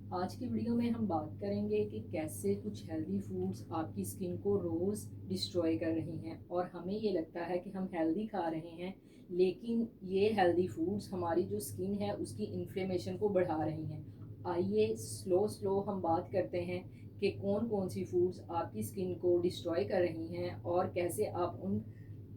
आज की वीडियो में हम बात करेंगे कि कैसे कुछ हेल्दी फूड्स आपकी स्किन को रोज़ डिस्ट्रॉय कर रही हैं और हमें ये लगता है कि हम हेल्दी खा रहे हैं, लेकिन ये हेल्दी फूड्स हमारी जो स्किन है उसकी इन्फ्लेमेशन को बढ़ा रही हैं। आइए स्लो स्लो हम बात करते हैं कि कौन कौन सी फूड्स आपकी स्किन को डिस्ट्रॉय कर रही हैं और कैसे आप उन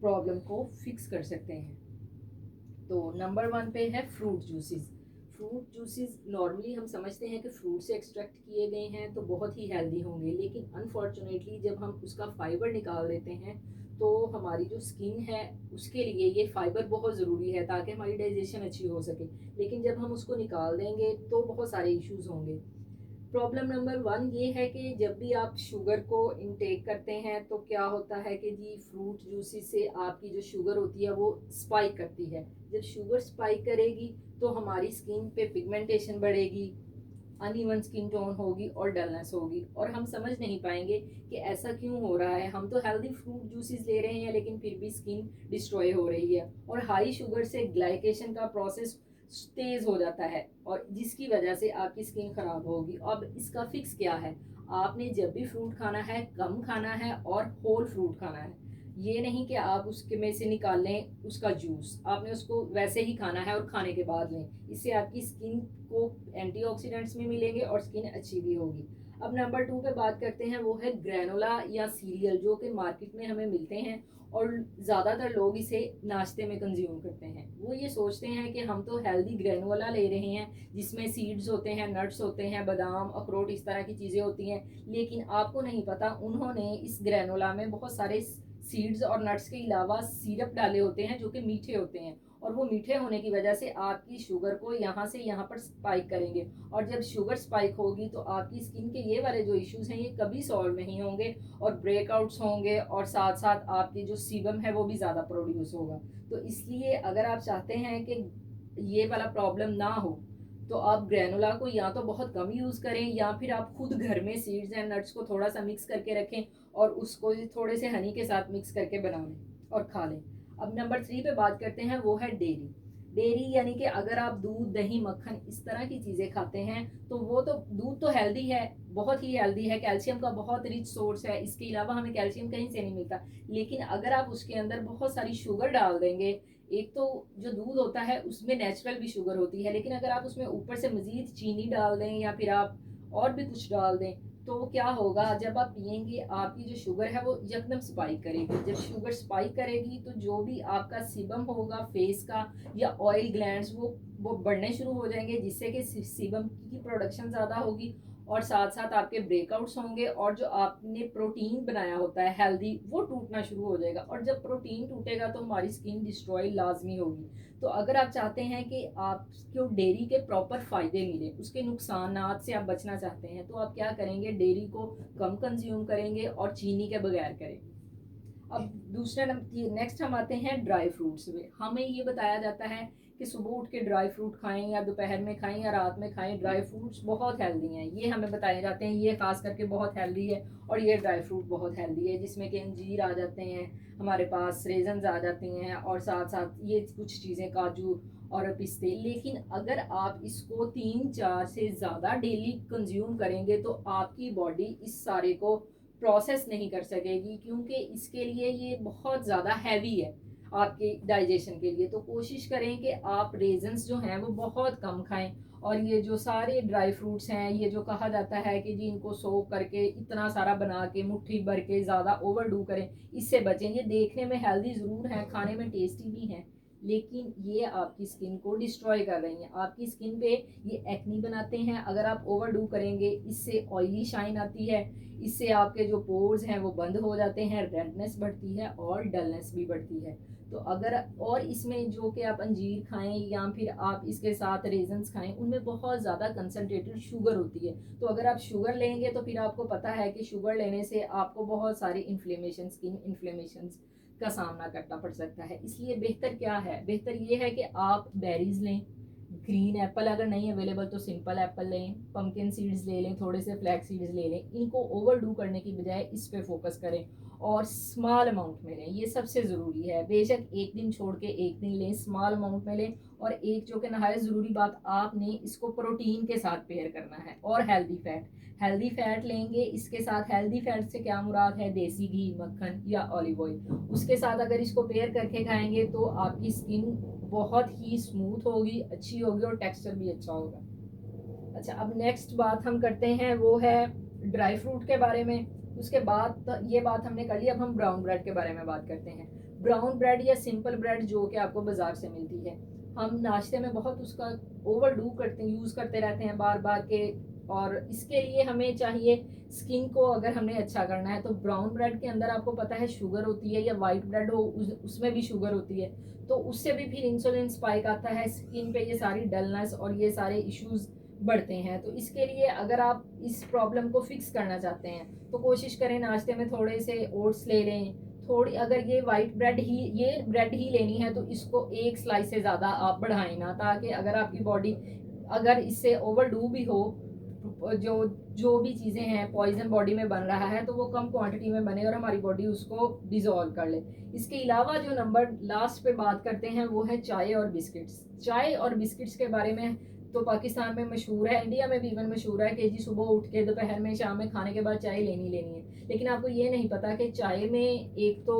प्रॉब्लम को फिक्स कर सकते हैं। तो नंबर वन पे है fruit juices. Fruit juices normally हम समझते हैं कि फ्रूट से एक्सट्रैक्ट किए गए हैं तो बहुत ही हेल्दी होंगे, लेकिन अनफॉर्चुनेटली जब हम उसका फाइबर निकाल देते हैं तो हमारी जो स्किन है उसके लिए ये फाइबर बहुत ज़रूरी है ताकि हमारी डाइजेशन अच्छी हो सके। लेकिन जब हम उसको निकाल देंगे तो बहुत सारे इश्यूज होंगे। प्रॉब्लम नंबर वन ये है कि जब भी आप शुगर को इनटेक करते हैं तो क्या होता है कि जी फ्रूट जूसेस से आपकी जो शुगर होती है वो स्पाइक करती है। जब शुगर स्पाइक करेगी तो हमारी स्किन पे पिगमेंटेशन बढ़ेगी, अनइवन स्किन टोन होगी और डलनेस होगी, और हम समझ नहीं पाएंगे कि ऐसा क्यों हो रहा है। हम तो हेल्दी फ्रूट जूसेस ले रहे हैं लेकिन फिर भी स्किन डिस्ट्रॉय हो रही है। और हाई शुगर से ग्लाइकेशन का प्रोसेस तेज हो जाता है और जिसकी वजह से आपकी स्किन खराब होगी। अब इसका फिक्स क्या है? आपने जब भी फ्रूट खाना है कम खाना है और होल फ्रूट खाना है। ये नहीं कि आप उसके में से निकाल लें उसका जूस, आपने उसको वैसे ही खाना है और खाने के बाद लें। इससे आपकी स्किन को एंटीऑक्सीडेंट्स भी मिलेंगे और स्किन अच्छी भी होगी। अब नंबर टू पे बात करते हैं, वो है ग्रेनोला या सीरियल, जो कि मार्केट में हमें मिलते हैं और ज़्यादातर लोग इसे नाश्ते में कंज्यूम करते हैं। वो ये सोचते हैं कि हम तो हेल्दी ग्रेनोला ले रहे हैं जिसमें सीड्स होते हैं, नट्स होते हैं, बादाम अखरोट इस तरह की चीज़ें होती हैं, लेकिन आपको नहीं पता उन्होंने इस ग्रेनोला में बहुत सारे सीड्स और नट्स के अलावा सिरप डाले होते हैं जो कि मीठे होते हैं, और वो मीठे होने की वजह से आपकी शुगर को यहाँ से यहाँ पर स्पाइक करेंगे। और जब शुगर स्पाइक होगी तो आपकी स्किन के ये वाले जो इश्यूज हैं ये कभी सॉल्व नहीं होंगे और ब्रेकआउट्स होंगे, और साथ साथ आपकी जो सीबम है वो भी ज़्यादा प्रोड्यूस होगा। तो इसलिए अगर आप चाहते हैं कि ये वाला प्रॉब्लम ना हो तो आप ग्रेनुला को या तो बहुत कम यूज़ करें या फिर आप खुद घर में सीड्स एंड नट्स को थोड़ा सा मिक्स करके रखें और उसको थोड़े से हनी के साथ मिक्स करके बना लें और खा लें। अब नंबर थ्री पे बात करते हैं, वो है डेयरी। डेयरी यानी कि अगर आप दूध दही मक्खन इस तरह की चीज़ें खाते हैं तो वो तो दूध तो हेल्दी है, बहुत ही हेल्दी है, कैल्शियम का बहुत रिच सोर्स है, इसके अलावा हमें कैल्शियम कहीं से नहीं मिलता। लेकिन अगर आप उसके अंदर बहुत सारी शुगर डाल देंगे, एक तो जो दूध होता है उसमें नेचुरल भी शुगर होती है, लेकिन अगर आप उसमें ऊपर से मजीद चीनी डाल दें या फिर आप और भी कुछ डाल दें तो क्या होगा, जब आप पियेंगे आपकी जो शुगर है वो एकदम स्पाइक करेगी। जब शुगर स्पाइक करेगी तो जो भी आपका सीबम होगा फेस का या ऑयल ग्लैंड्स वो बढ़ने शुरू हो जाएंगे, जिससे कि सीबम की प्रोडक्शन ज़्यादा होगी और साथ साथ आपके ब्रेकआउट्स होंगे, और जो आपने प्रोटीन बनाया होता है हेल्दी वो टूटना शुरू हो जाएगा, और जब प्रोटीन टूटेगा तो हमारी स्किन डिस्ट्रॉय लाजमी होगी। तो अगर आप चाहते हैं कि आपको डेयरी के प्रॉपर फ़ायदे मिले, उसके नुकसानात से आप बचना चाहते हैं, तो आप क्या करेंगे, डेयरी को कम कंज्यूम करेंगे और चीनी के बगैर करेंगे। अब दूसरा नेक्स्ट हम आते हैं ड्राई फ्रूट्स में। हमें ये बताया जाता है कि सुबह उठ के ड्राई फ्रूट खाएं या दोपहर में खाएं या रात में खाएं, ड्राई फ्रूट्स बहुत हेल्दी हैं, ये हमें बताए जाते हैं, ये खास करके बहुत हेल्दी है और ये ड्राई फ्रूट बहुत हेल्दी है, जिसमें कि अंजीर आ जाते हैं, हमारे पास रेजन्स आ जाते हैं और साथ साथ ये कुछ चीज़ें काजू और पिस्ते। लेकिन अगर आप इसको 3-4 से ज़्यादा डेली कंज्यूम करेंगे तो आपकी बॉडी इस सारे को प्रोसेस नहीं कर सकेगी, क्योंकि इसके लिए ये बहुत ज़्यादा हैवी है आपके डाइजेशन के लिए। तो कोशिश करें कि आप रेजन्स जो हैं वो बहुत कम खाएं, और ये जो सारे ड्राई फ्रूट्स हैं, ये जो कहा जाता है कि जी इनको सोक करके इतना सारा बना के मुट्ठी भर के ज़्यादा ओवरडू करें, इससे बचें। ये देखने में हेल्दी ज़रूर हैं, खाने में टेस्टी भी हैं, लेकिन ये आपकी स्किन को डिस्ट्रॉय कर रही हैं। आपकी स्किन पे ये एक्नी बनाते हैं अगर आप ओवरडू करेंगे, इससे ऑयली शाइन आती है, इससे आपके जो पोर्स हैं वो बंद हो जाते हैं, रेडनेस बढ़ती है और डलनेस भी बढ़ती है। तो अगर और इसमें जो कि आप अंजीर खाएं या फिर आप इसके साथ रेजन्स खाएं, उनमें बहुत ज़्यादा कंसनट्रेटेड शुगर होती है। तो अगर आप शुगर लेंगे तो फिर आपको पता है कि शुगर लेने से आपको बहुत सारी इन्फ्लेमेशन, स्किन इन्फ्लेमेशन का सामना करना पड़ सकता है। इसलिए बेहतर क्या है, बेहतर ये है कि आप बेरीज लें, ग्रीन एप्पल अगर नहीं अवेलेबल तो सिंपल एप्पल लें, पम्पकिन सीड्स ले लें, थोड़े से फ्लैक्स सीड्स ले लें। इनको ओवरडू करने की बजाय इस पे फोकस करें और स्मॉल अमाउंट में लें, ये सबसे ज़रूरी है। बेशक एक दिन छोड़ के एक दिन लें, स्मॉल अमाउंट में लें और एक जो कि नहायत ज़रूरी बात, आपने इसको प्रोटीन के साथ पेयर करना है और हेल्दी फैट लेंगे। इसके साथ हेल्दी फैट से क्या मुराद है, देसी घी, मक्खन या ऑलिव ऑयल। उसके साथ अगर इसको पेयर करके खाएंगे तो आपकी स्किन बहुत ही स्मूथ होगी, अच्छी होगी और टेक्सचर भी अच्छा होगा। अच्छा, अब नेक्स्ट बात हम करते हैं वो है ड्राई फ्रूट के बारे में। उसके बाद ये बात हमने कर ली, अब हम ब्राउन ब्रेड के बारे में बात करते हैं। ब्राउन ब्रेड या सिंपल ब्रेड जो कि आपको बाजार से मिलती है, हम नाश्ते में बहुत उसका ओवरडू करते हैं, यूज़ करते रहते हैं बार बार के। और इसके लिए हमें चाहिए, स्किन को अगर हमने अच्छा करना है तो ब्राउन ब्रेड के अंदर आपको पता है शुगर होती है, या वाइट ब्रेड हो उसमें भी शुगर होती है, तो उससे भी फिर इंसुलिन स्पाइक आता है, स्किन पे ये सारी डलनेस और ये सारे इश्यूज बढ़ते हैं। तो इसके लिए अगर आप इस प्रॉब्लम को फिक्स करना चाहते हैं तो कोशिश करें नाश्ते में थोड़े से ओट्स ले लें। थोड़ी, अगर ये वाइट ब्रेड ही, ये ब्रेड ही लेनी है तो इसको एक स्लाइस से ज़्यादा आप बढ़ाएं ना, ताकि अगर आपकी बॉडी अगर इससे ओवरडू भी हो, जो जो भी चीज़ें हैं पॉइजन बॉडी में बन रहा है तो वो कम क्वांटिटी में बने और हमारी बॉडी उसको डिजोल्व कर ले। इसके अलावा जो नंबर लास्ट पे बात करते हैं वो है चाय और बिस्किट्स। चाय और बिस्किट्स के बारे में तो पाकिस्तान में मशहूर है, इंडिया में भी इवन मशहूर है कि जी सुबह उठ के, दोपहर में, शाम में खाने के बाद चाय लेनी है। लेकिन आपको ये नहीं पता कि चाय में एक तो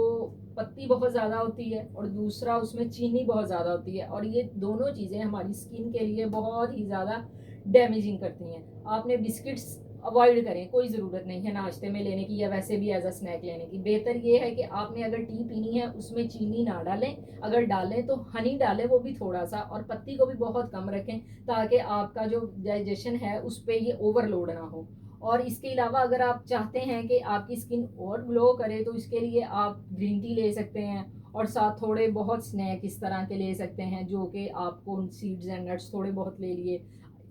पत्ती बहुत ज़्यादा होती है और दूसरा उसमें चीनी बहुत ज़्यादा होती है, और ये दोनों चीज़ें हमारी स्किन के लिए बहुत ही ज़्यादा डैमेजिंग करती हैं। आपने बिस्किट्स अवॉइड करें, कोई ज़रूरत नहीं है नाश्ते में लेने की या वैसे भी एज अ स्नैक लेने की। बेहतर ये है कि आपने अगर टी पीनी है उसमें चीनी ना डालें, अगर डालें तो हनी डालें, वो भी थोड़ा सा, और पत्ती को भी बहुत कम रखें ताकि आपका जो डाइजेशन है उस पर ये ओवरलोड ना हो। और इसके अलावा अगर आप चाहते हैं कि आपकी स्किन और ग्लो करे तो इसके लिए आप ग्रीन टी ले सकते हैं, और साथ थोड़े बहुत स्नैक इस तरह के ले सकते हैं जो कि आपको सीड्स एंड नट्स थोड़े बहुत ले लिए,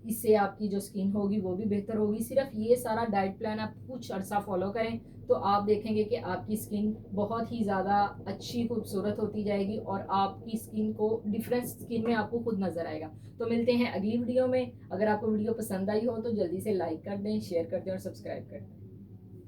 इससे आपकी जो स्किन होगी वो भी बेहतर होगी। सिर्फ ये सारा डाइट प्लान आप कुछ अर्सा फॉलो करें तो आप देखेंगे कि आपकी स्किन बहुत ही ज़्यादा अच्छी खूबसूरत होती जाएगी और आपकी स्किन को डिफरेंस स्किन में आपको खुद नज़र आएगा। तो मिलते हैं अगली वीडियो में। अगर आपको वीडियो पसंद आई हो तो जल्दी से लाइक कर दें, शेयर कर दें और सब्सक्राइब कर दें।